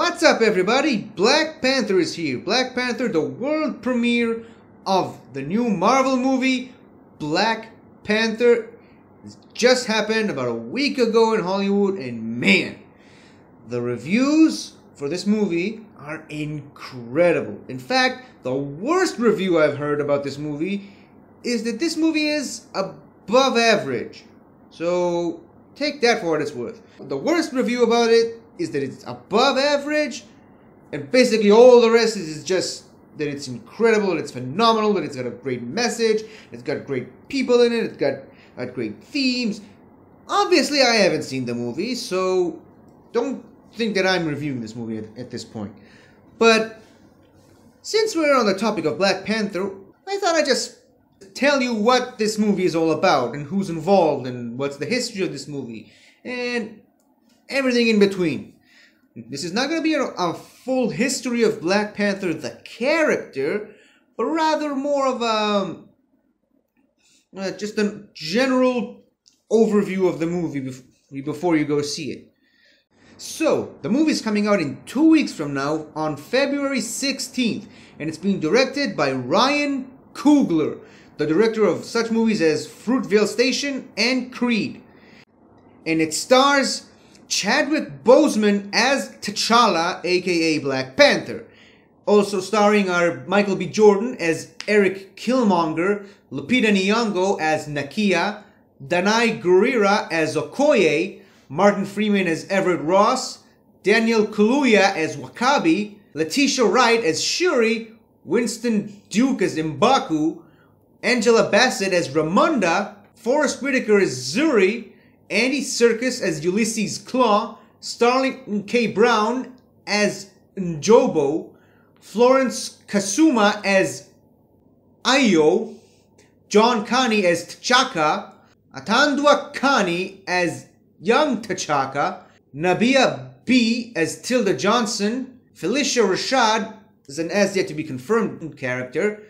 What's up, everybody? Black Panther is here. Black Panther, the world premiere of the new Marvel movie, Black Panther. This just happened about a week ago in Hollywood, and man, the reviews for this movie are incredible. In fact, the worst review I've heard about this movie is that this movie is above average. So take that for what it's worth. The worst review about it is that it's above average, and basically all the rest is just that it's incredible, that it's phenomenal, that it's got a great message, it's got great people in it, it's got great themes. Obviously, I haven't seen the movie, so don't think that I'm reviewing this movie at this point. But since we're on the topic of Black Panther, I thought I'd just tell you what this movie is all about, and who's involved, and what's the history of this movie, and everything in between. This is not going to be a full history of Black Panther, the character, but rather more of just a general overview of the movie before you go see it. So, the movie is coming out in 2 weeks from now, on February 16th, and it's being directed by Ryan Coogler, the director of such movies as Fruitvale Station and Creed. And it stars Chadwick Boseman as T'Challa, aka Black Panther. Also starring are Michael B. Jordan as Eric Killmonger, Lupita Nyong'o as Nakia, Danai Gurira as Okoye, Martin Freeman as Everett Ross, Daniel Kaluuya as Wakabi, Letitia Wright as Shuri, Winston Duke as M'Baku, Angela Bassett as Ramonda, Forrest Whitaker as Zuri, Andy Serkis as Ulysses Claw, Starling K. Brown as Njobo, Florence Kasuma as Ayo, John Kani as T'Chaka, Atandwa Kani as Young T'Chaka, Nabia B as Tilda Johnson, Felicia Rashad is an as yet to be confirmed character,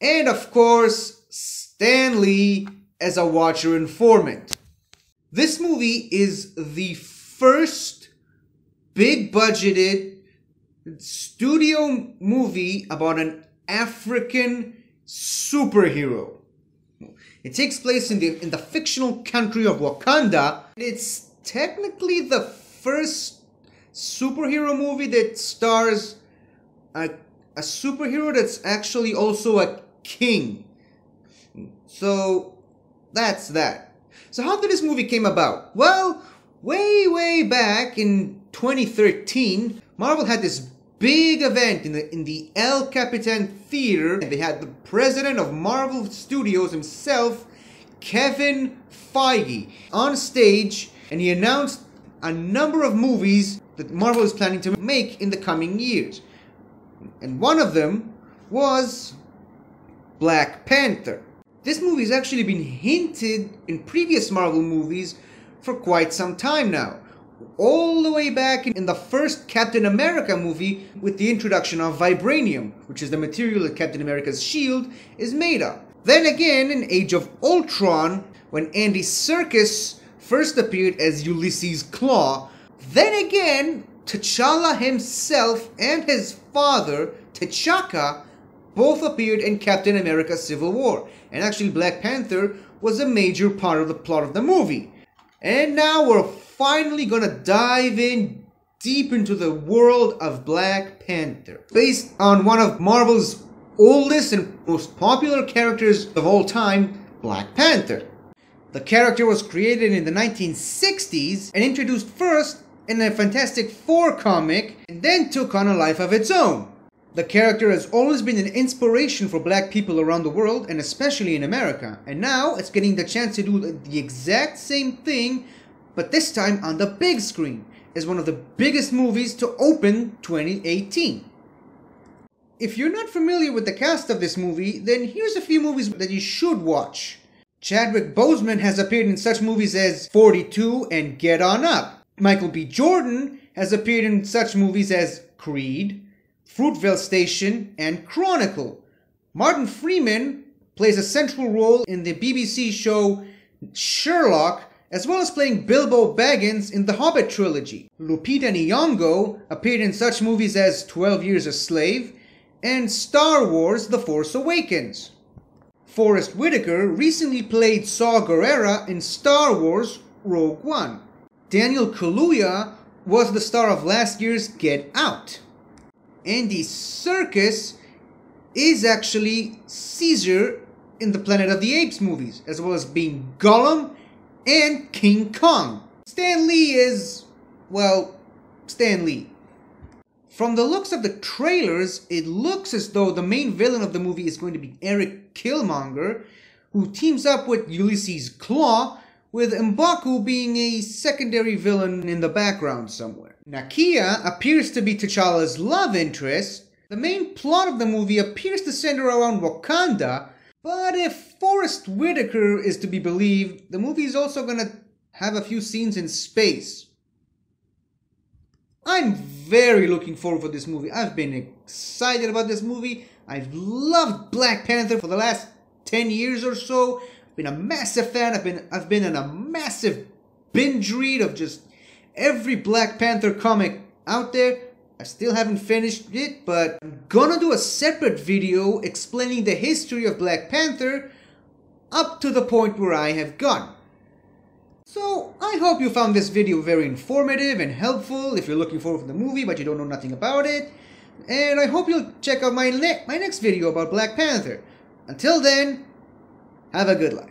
and of course Stan Lee as a Watcher informant. This movie is the first big-budgeted studio movie about an African superhero. It takes place in the fictional country of Wakanda. It's technically the first superhero movie that stars a superhero that's actually also a king. So that's that. So how did this movie came about? Well, way back in 2013, Marvel had this big event in the El Capitan Theater. They had the president of Marvel Studios himself, Kevin Feige, on stage, and he announced a number of movies that Marvel is planning to make in the coming years. And one of them was Black Panther. This movie has actually been hinted in previous Marvel movies for quite some time now. All the way back in the first Captain America movie with the introduction of vibranium, which is the material that Captain America's shield is made of. Then again in Age of Ultron, when Andy Serkis first appeared as Ulysses Claw. Then again, T'Challa himself and his father, T'Chaka, both appeared in Captain America Civil War. And actually Black Panther was a major part of the plot of the movie. And now we're finally gonna dive in deep into the world of Black Panther. Based on one of Marvel's oldest and most popular characters of all time, Black Panther. The character was created in the 1960s and introduced first in a Fantastic Four comic and then took on a life of its own. The character has always been an inspiration for black people around the world, and especially in America. And now it's getting the chance to do the exact same thing, but this time on the big screen, as one of the biggest movies to open 2018. If you're not familiar with the cast of this movie, then here's a few movies that you should watch. Chadwick Boseman has appeared in such movies as 42 and Get On Up. Michael B. Jordan has appeared in such movies as Creed, Fruitvale Station, and Chronicle. Martin Freeman plays a central role in the BBC show Sherlock as well as playing Bilbo Baggins in the Hobbit trilogy. Lupita Nyong'o appeared in such movies as 12 Years a Slave and Star Wars The Force Awakens. Forrest Whitaker recently played Saw Gerrera in Star Wars Rogue One. Daniel Kaluuya was the star of last year's Get Out. Andy Serkis is actually Caesar in the Planet of the Apes movies, as well as being Gollum and King Kong. Stan Lee is, well, Stan Lee. From the looks of the trailers, it looks as though the main villain of the movie is going to be Eric Killmonger, who teams up with Ulysses Claw, with M'Baku being a secondary villain in the background somewhere. Nakia appears to be T'Challa's love interest. The main plot of the movie appears to center around Wakanda, but if Forrest Whitaker is to be believed, the movie is also gonna have a few scenes in space. I'm very looking forward for this movie. I've been excited about this movie. I've loved Black Panther for the last 10 years or so. I've been a massive fan. I've been in a massive binge read of just every Black Panther comic out there. I still haven't finished it, but I'm gonna do a separate video explaining the history of Black Panther up to the point where I have gone. So, I hope you found this video very informative and helpful if you're looking forward to the movie but you don't know nothing about it. And I hope you'll check out my next video about Black Panther. Until then, have a good life.